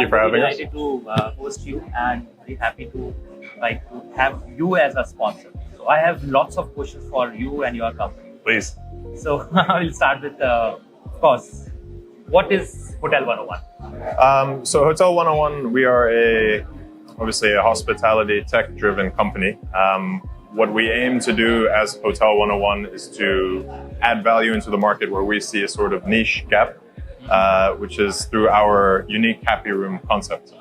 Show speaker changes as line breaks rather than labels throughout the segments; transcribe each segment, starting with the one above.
you for having us.
I'm delighted to host you and very happy to have you as a sponsor. So I have lots of questions for you and your company.
Please.
So I will start with, of course, what is Hotel101?
So Hotel101, we are obviously a hospitality tech-driven company. What we aim to do as Hotel101 is to add value into the market where we see a sort of niche gap, which is through our unique happy room concept.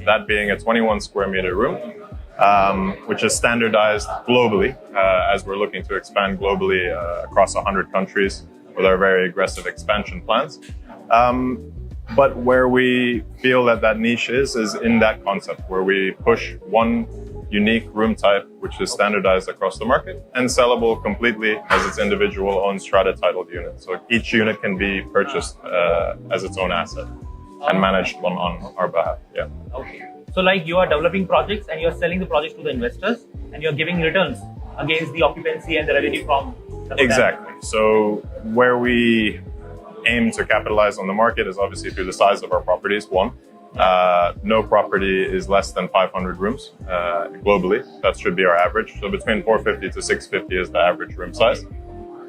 That being a 21 square meter room, which is standardized globally as we're looking to expand globally across 100 countries with our very aggressive expansion plans. But where we feel that niche is in that concept, where we push one unique room type, which is standardized across the market and sellable completely as its individual own strata titled unit. So each unit can be purchased as its own asset and managed on our behalf. Yeah.
Okay. So like you are developing projects and you're selling the projects to the investors and you're giving returns against the occupancy and the revenue from the hotel.
Exactly. So where we aim to capitalize on the market is obviously through the size of our properties, one. No property is less than 500 rooms globally. That should be our average. So between 450 to 650 is the average room size.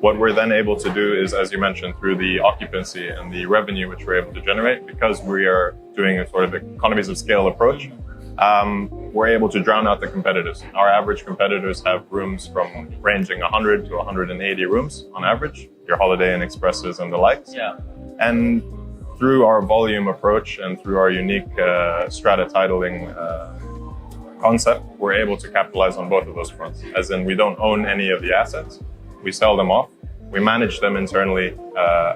What we're then able to do is, as you mentioned, through the occupancy and the revenue which we're able to generate, because we are doing a sort of economies of scale approach, we're able to drown out the competitors. Our average competitors have rooms from ranging 100 to 180 rooms on average, your Holiday Inn Expresses and the likes.
Yeah.
And through our volume approach and through our unique strata titling concept, we're able to capitalize on both of those fronts. As in, we don't own any of the assets. We sell them off. We manage them internally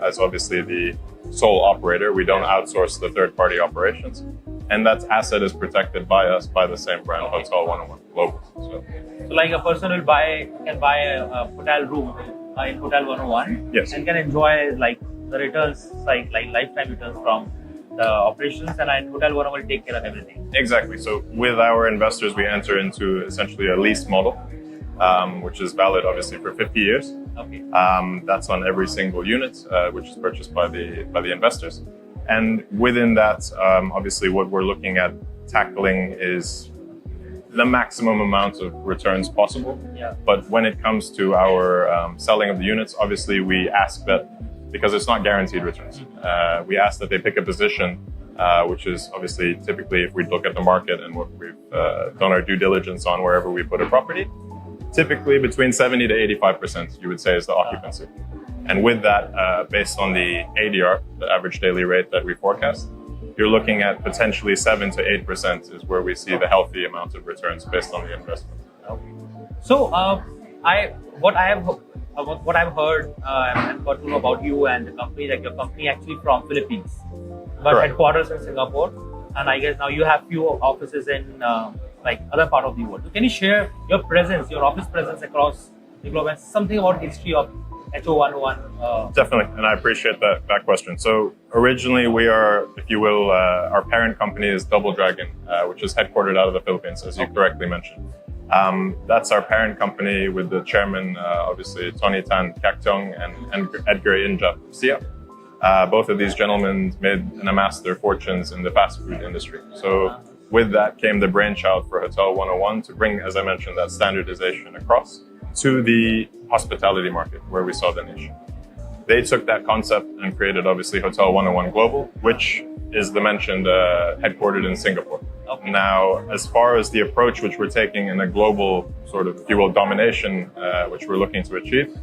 as obviously the sole operator. We don't outsource the third-party operations. And that asset is protected by us, by the same brand, Hotel101 Global.
So like a person can buy a hotel room in Hotel101,
yes,
and can enjoy like the returns, like lifetime returns from the operations, and Hotel101 will take care of everything.
Exactly. So with our investors, we enter into essentially a lease model, which is valid obviously for 50 years.
Okay.
That's on every single unit, which is purchased by the investors. And within that, obviously what we're looking at tackling is the maximum amount of returns possible.
Yeah.
But when it comes to our selling of the units, obviously we ask that, because it's not guaranteed returns, we ask that they pick a position, which is obviously typically, if we look at the market and what we've done our due diligence on wherever we put a property, typically between 70 to 85%, you would say, is the occupancy. And with that, based on the ADR, the average daily rate that we forecast, you're looking at potentially 7 to 8% is where we see the healthy amount of returns based on the investment.
So, what I've heard and got to know about you and the company, like your company actually from Philippines, but
Correct.
Headquarters in Singapore, and I guess now you have few offices in like other part of the world. So can you share your presence, your office presence across the globe, and something about history of Hotel101?
Definitely, and I appreciate that question. So originally we are, if you will, our parent company is Double Dragon, which is headquartered out of the Philippines, as you correctly mentioned. That's our parent company with the chairman, obviously, Tony Tan Cactong and Edgar Inja Sia. Both of these gentlemen made and amassed their fortunes in the fast food industry. So with that came the brainchild for Hotel101 to bring, as I mentioned, that standardization across to the hospitality market where we saw the niche. They took that concept and created obviously Hotel101 Global, which is the mentioned headquartered in Singapore.
Okay.
Now, as far as the approach which we're taking in a global sort of, if you will, domination, which we're looking to achieve,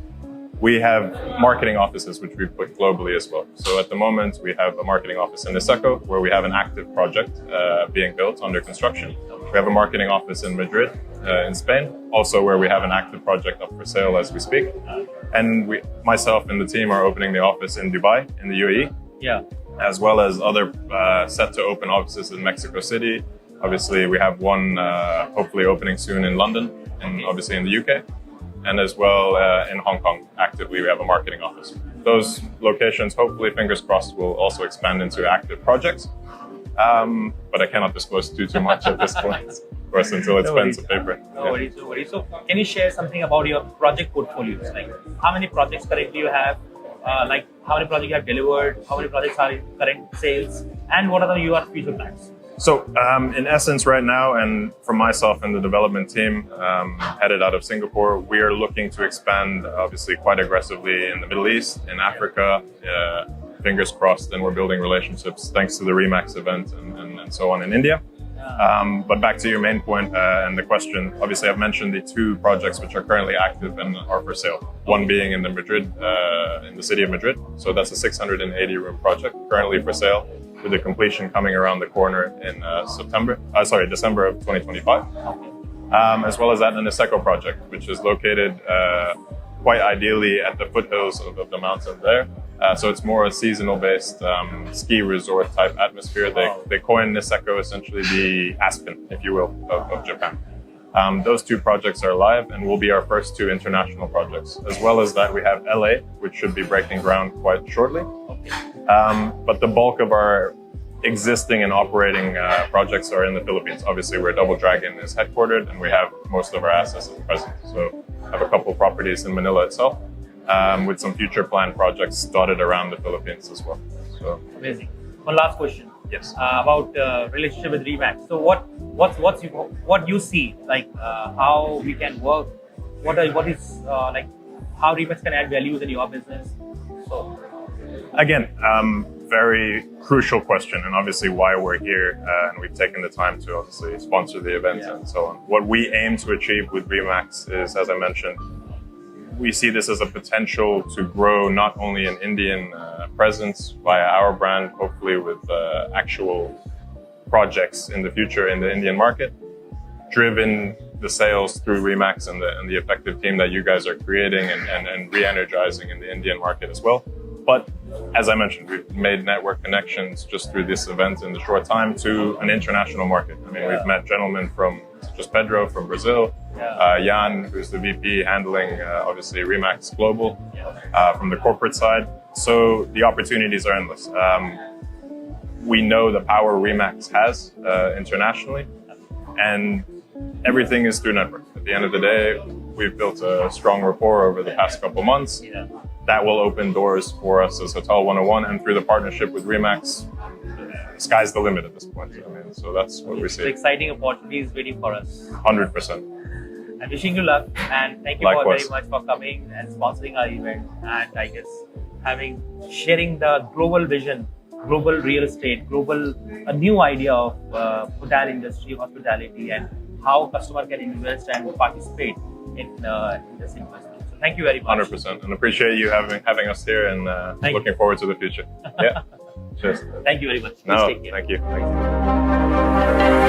we have marketing offices which we put globally as well. So at the moment, we have a marketing office in Niseko, where we have an active project being built under construction. We have a marketing office in Madrid, in Spain, also where we have an active project up for sale as we speak. And myself and the team are opening the office in Dubai, in the UAE.
Yeah.
As well as other set to open offices in Mexico City. Obviously, we have one hopefully opening soon in London, and obviously in the UK. And as well in Hong Kong, actively we have a marketing office. Those locations, hopefully, fingers crossed, will also expand into active projects. But I cannot disclose too much at this point, of course, until it's pen to paper.
No worries. So can you share something about your project portfolios? Like how many projects currently you have? Like how many projects you have delivered? How many projects are in current sales? And what are your future plans?
So, in essence, right now, and for myself and the development team headed out of Singapore, we are looking to expand, obviously, quite aggressively in the Middle East, in Africa. Fingers crossed, and we're building relationships thanks to the REMAX event and so on in India. But back to your main point and the question, obviously, I've mentioned the two projects which are currently active and are for sale. One being in the city of Madrid. So that's a 680-room project currently for sale, with the completion coming around the corner in December of 2025. As well as that, an Niseko project, which is located quite ideally at the foothills of the mountain there. So it's more a seasonal-based ski resort type atmosphere. They coin Niseko essentially the Aspen, if you will, of Japan. Those two projects are live and will be our first two international projects. As well as that, we have LA, which should be breaking ground quite shortly. But the bulk of our existing and operating projects are in the Philippines. Obviously, where Double Dragon is headquartered, and we have most of our assets at present. So I have a couple of properties in Manila itself, with some future planned projects dotted around the Philippines as well. So
amazing. One last question.
Yes.
About relationship with REMAX. So what you see, like how we can work, what is like how REMAX can add values in your business. So
again, very crucial question, and obviously why we're here, and we've taken the time to obviously sponsor the event and so on. What we aim to achieve with REMAX is, as I mentioned, we see this as a potential to grow not only an Indian presence via our brand, hopefully with actual projects in the future in the Indian market, driven the sales through REMAX and the effective team that you guys are creating and re-energizing in the Indian market as well. But as I mentioned, we've made network connections just through this event in the short time to an international market. I mean, we've met gentlemen from just Pedro from Brazil, Jan, who's the VP handling obviously REMAX Global from the corporate side. So the opportunities are endless. We know the power REMAX has internationally, and everything is through network. At the end of the day, we've built a strong rapport over the past couple months. That will open doors for us as Hotel101, and through the partnership with REMAX, sky's the limit at this point. I mean, so that's what we see.
Exciting opportunities waiting for us.
100%.
I'm wishing you luck, and thank you very much for coming and sponsoring our event, and I guess sharing the global vision, global real estate, a new idea of hotel industry, hospitality, and how customer can invest and participate in this investment. So thank you very much.
100%, and appreciate you having us here, and looking forward to the future. Yeah. Cheers.
Thank you very much.
No,
Please take care.
thank you.